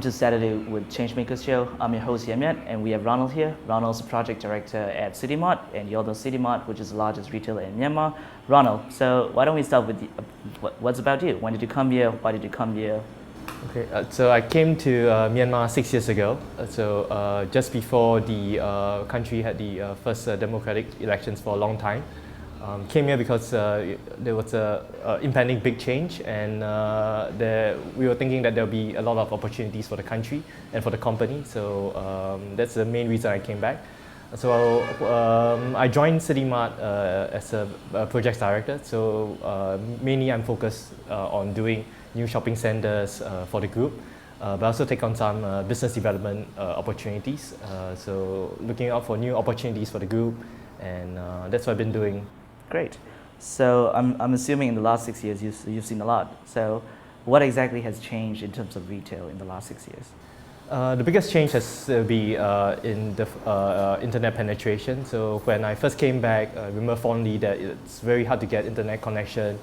welcome to Saturday with Changemakers show. I'm your host Yamyat, and we have Ronald here. Ronald's a project director at Mart, and you all know Mart, which is the largest retailer in Myanmar. Ronald, so why don't we start with what's about you? When did you come here? Why did you come here? Okay, so I came to Myanmar 6 years ago. Just before the country had the first democratic elections for a long time. Came here because there was a impending big change, and we were thinking that there'll be a lot of opportunities for the country and for the company. So that's the main reason I came back. So I joined Mart as a project director. So mainly I'm focused on doing new shopping centers for the group, but also take on some business development opportunities. So looking out for new opportunities for the group, and that's what I've been doing. Great. So I'm assuming in the last 6 years you've seen a lot. So what exactly has changed in terms of retail in the last 6 years? The biggest change has to be in the internet penetration. So when I first came back, I remember fondly that it's very hard to get internet connection.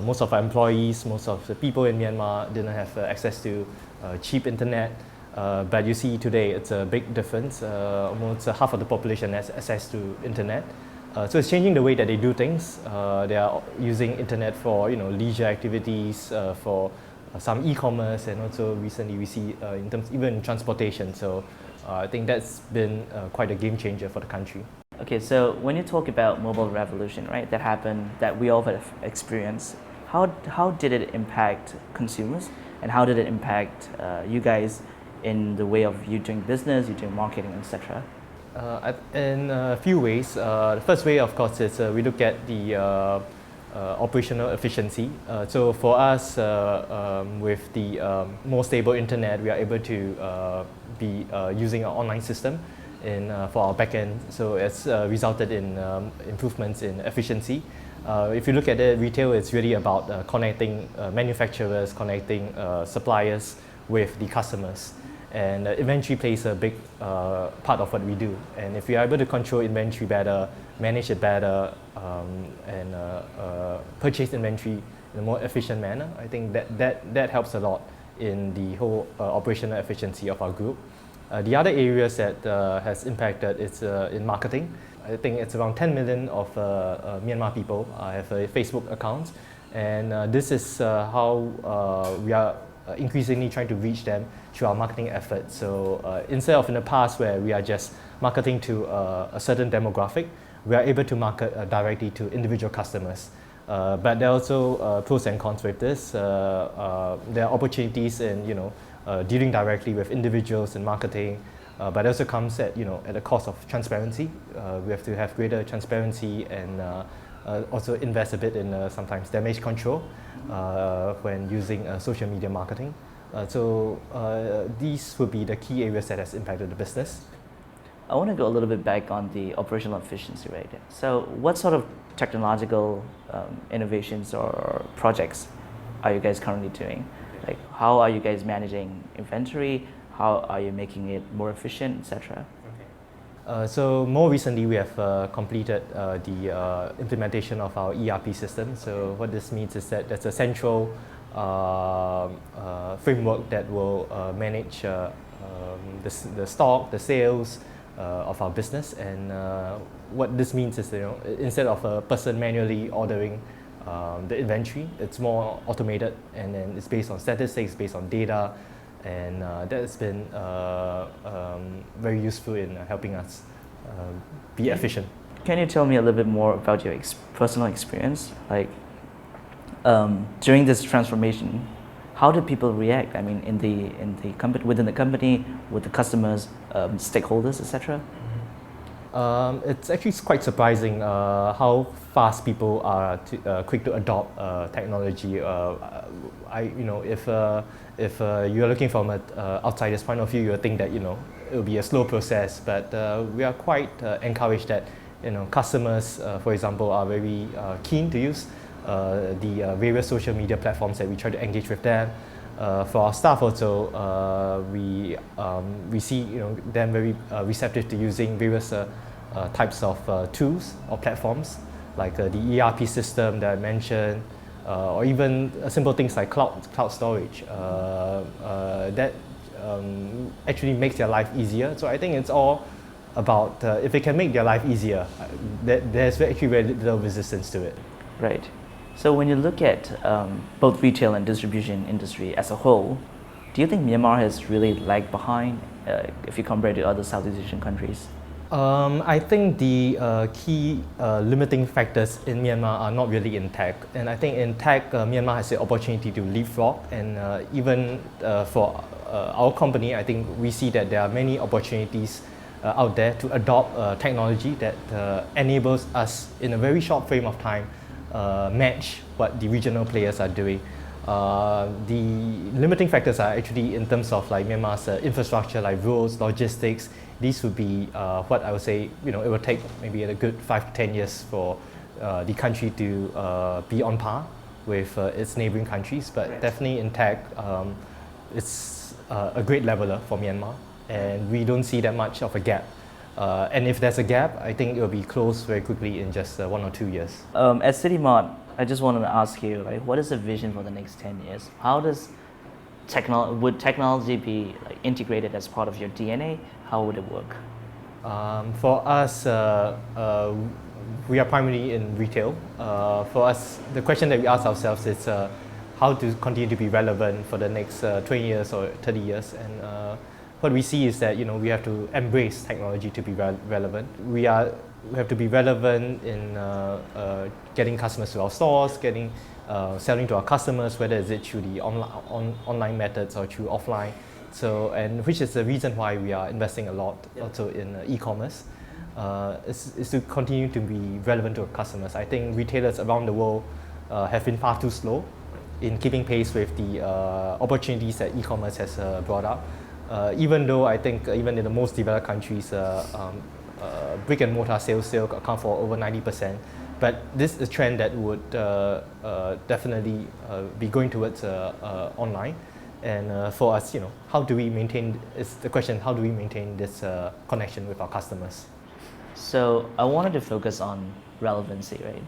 Most of our employees, most of the people in Myanmar didn't have access to cheap internet. But you see today it's a big difference. Almost half of the population has access to internet. So it's changing the way that they do things. They are using internet for leisure activities, for some e-commerce, and also recently we see in terms even in transportation. So I think that's been quite a game changer for the country. Okay, so when you talk about mobile revolution, right, that happened, that we all have experienced, how did it impact consumers, and how did it impact you guys in the way of you doing business, you doing marketing, etc.? In a few ways. The first way, of course, is we look at the operational efficiency. So for us, with the more stable internet, we are able to be using an online system for our backend. So it's resulted in improvements in efficiency. If you look at it, retail is really about connecting manufacturers, connecting suppliers with the customers. And inventory plays a big part of what we do. And if we are able to control inventory better, manage it better, and purchase inventory in a more efficient manner, I think that helps a lot in the whole operational efficiency of our group. The other areas that has impacted is in marketing. I think it's around 10 million of Myanmar people have a Facebook account, and this is how we are increasingly trying to reach them through our marketing efforts. So instead of in the past where we are just marketing to a certain demographic, we are able to market directly to individual customers. But there are also pros and cons with this. There are opportunities in dealing directly with individuals in marketing, but it also comes at the cost of transparency. We have to have greater transparency and also invest a bit in sometimes damage control when using social media marketing. So these would be the key areas that has impacted the business. I want to go a little bit back on the operational efficiency rate. So what sort of technological innovations or projects are you guys currently doing? Like, how are you guys managing inventory? How are you making it more efficient, etc.? So more recently, we have completed the implementation of our ERP system. So what this means is that there's a central framework that will manage the stock, the sales of our business. And what this means is, instead of a person manually ordering the inventory, it's more automated, and then it's based on statistics, based on data. And that has been very useful in helping us be efficient. Can you tell me a little bit more about your personal experience? Like during this transformation, how did people react? I mean, in the company, within the company, with the customers, stakeholders, etc. It's actually quite surprising how fast people are quick to adopt technology. If you're looking from an outsider's point of view, you think that it'll be a slow process. But we are quite encouraged that customers, for example, are very keen to use the various social media platforms that we try to engage with them. For our staff also, we see them very receptive to using various types of tools or platforms, like the ERP system that I mentioned, or even simple things like cloud storage. That actually makes their life easier. So I think it's all about if it can make their life easier, there's actually very little resistance to it. Right. So when you look at both retail and distribution industry as a whole, do you think Myanmar has really lagged behind if you compare to other Southeast Asian countries? I think the key limiting factors in Myanmar are not really in tech. And I think in tech, Myanmar has the opportunity to leapfrog. And even for our company, I think we see that there are many opportunities out there to adopt technology that enables us in a very short frame of time match what the regional players are doing. The limiting factors are actually in terms of like Myanmar's infrastructure, like roads, logistics. These would be what I would say, it will take maybe a good 5 to 10 years for the country to be on par with its neighboring countries. But Right. definitely in tech, it's a great leveler for Myanmar, and we don't see that much of a gap. And if there's a gap, I think it will be closed very quickly in just 1 or 2 years. At City Mart, I just wanted to ask you, like, what is the vision for the next 10 years? How does would technology be like, integrated as part of your DNA? How would it work? For us, we are primarily in retail. For us, the question that we ask ourselves is how to continue to be relevant for the next 20 years or 30 years. And what we see is that we have to embrace technology to be relevant. We have to be relevant in getting customers to our stores, selling to our customers, whether it's through the online methods or through offline. So, and which is the reason why we are investing a lot also in e-commerce, is to continue to be relevant to our customers. I think retailers around the world have been far too slow in keeping pace with the opportunities that e-commerce has brought up. Even though I think even in the most developed countries, brick and mortar sales still account for over 90%. But this is a trend that would definitely be going towards online. And for us, how do we maintain, is the question, how do we maintain this connection with our customers? So I wanted to focus on relevancy, right?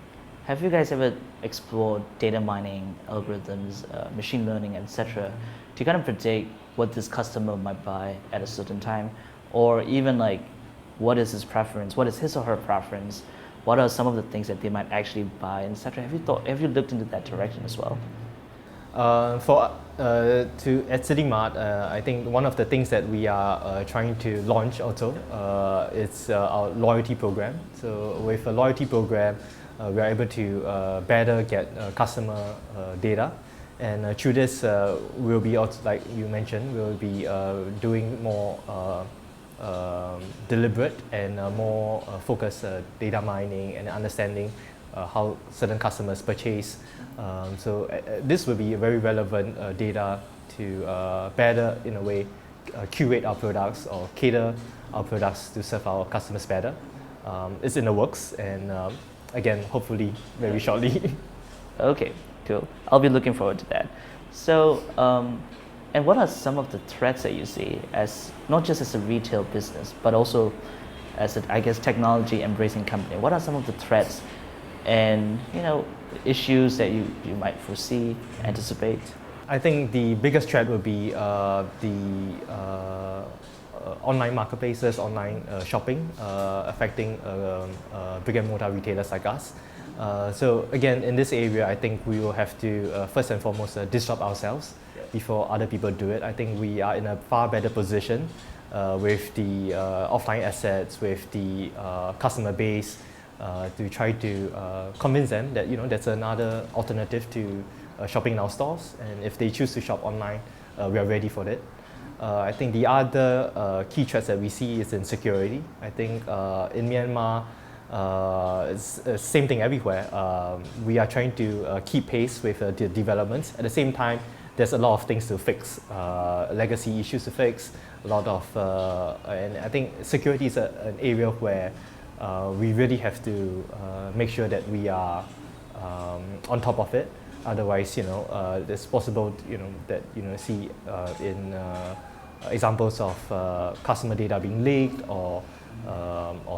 Have you guys ever explored data mining, algorithms, machine learning, etc., to kind of predict what this customer might buy at a certain time, or even like what is his preference, what is his or her preference, what are some of the things that they might actually buy, etc.? Have you looked into that direction as well? At City Mart, I think one of the things that we are trying to launch also is our loyalty program. So with a loyalty program, we are able to better get customer data. And through this, we'll be, also, like you mentioned, we'll be doing more deliberate and more focused data mining and understanding how certain customers purchase. So this will be very relevant data to better, in a way, curate our products or cater our products to serve our customers better. It's in the works, and again, hopefully very shortly. Okay, cool. I'll be looking forward to that. So, and what are some of the threats that you see as not just as a retail business, but also as a, I guess, technology embracing company? What are some of the threats and issues that you might foresee, anticipate? I think the biggest threat would be the online marketplaces, online shopping, affecting brick and mortar retailers like us. So again, in this area, I think we will have to first and foremost disrupt ourselves before other people do it. I think we are in a far better position with the offline assets, with the customer base, to try to convince them that that's another alternative to shopping in our stores. And if they choose to shop online, we are ready for it. I think the other key threats that we see is in security. I think in Myanmar, it's the same thing everywhere. We are trying to keep pace with the developments. At the same time, there's a lot of things to fix, legacy issues to fix, a lot of, and I think security is an area where we really have to make sure that we are on top of it. Otherwise, it's possible, that see in examples of customer data being leaked or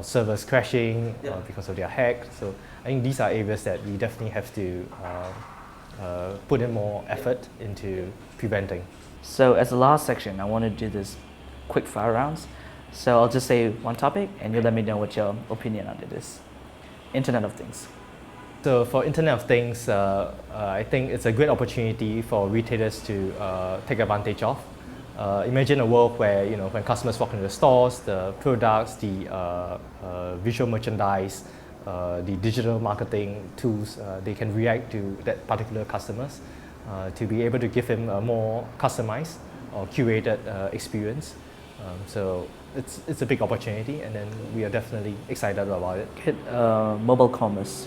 servers crashing because of their hack. So I think these are areas that we definitely have to put in more effort into preventing. So as the last section, I want to do this quick fire rounds. So I'll just say one topic and you let me know what your opinion on it is. Internet of Things. So for Internet of Things, I think it's a great opportunity for retailers to take advantage of. Imagine a world where when customers walk into the stores, the products, the visual merchandise, the digital marketing tools, they can react to that particular customers to be able to give him a more customized or curated experience. So it's a big opportunity, and then we are definitely excited about it. Mobile commerce.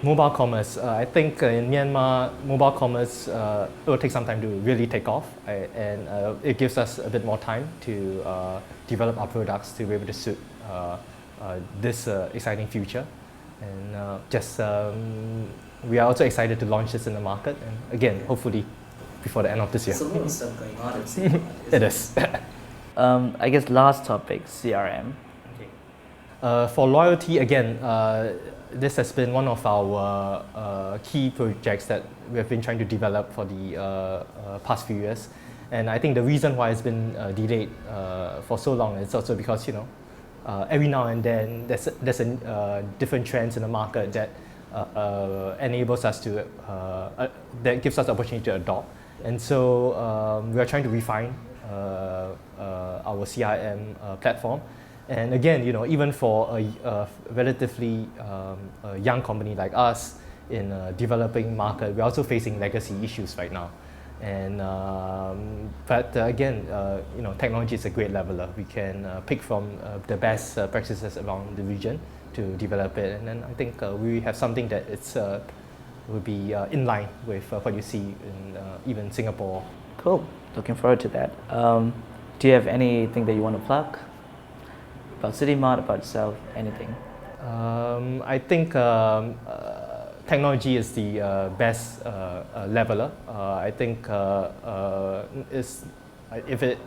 Mobile commerce, I think in Myanmar, mobile commerce it will take some time to really take off, and it gives us a bit more time to develop our products to be able to suit this exciting future. And we are also excited to launch this in the market, and again, hopefully before the end of this year. There's a lot of stuff going on. It It is. I guess last topic, CRM. For loyalty, again, this has been one of our key projects that we have been trying to develop for the past few years. And I think the reason why it's been delayed for so long is also because every now and then there's a different trends in the market that enables us to that gives us the opportunity to adopt. And so we are trying to refine our CRM platform. And again, even for a relatively young company like us in a developing market, we're also facing legacy issues right now. And but again, technology is a great leveler. We can pick from the best practices around the region to develop it, and then I think we have something that will be in line with what you see in even Singapore. Cool. Looking forward to that. Do you have anything that you want to plug? About City Mart, about itself, anything? I think technology is the best leveler. I think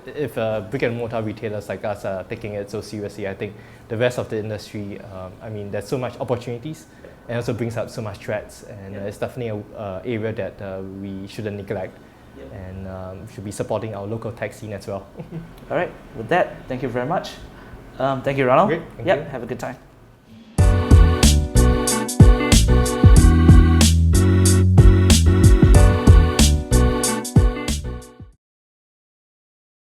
if brick and mortar retailers like us are taking it so seriously, I think the rest of the industry, there's so much opportunities and also brings up so much threats, and it's definitely an area that we shouldn't neglect. And should be supporting our local tech scene as well. All right, with that, thank you very much. Thank you, Ronald. Great, thank you. Have a good time.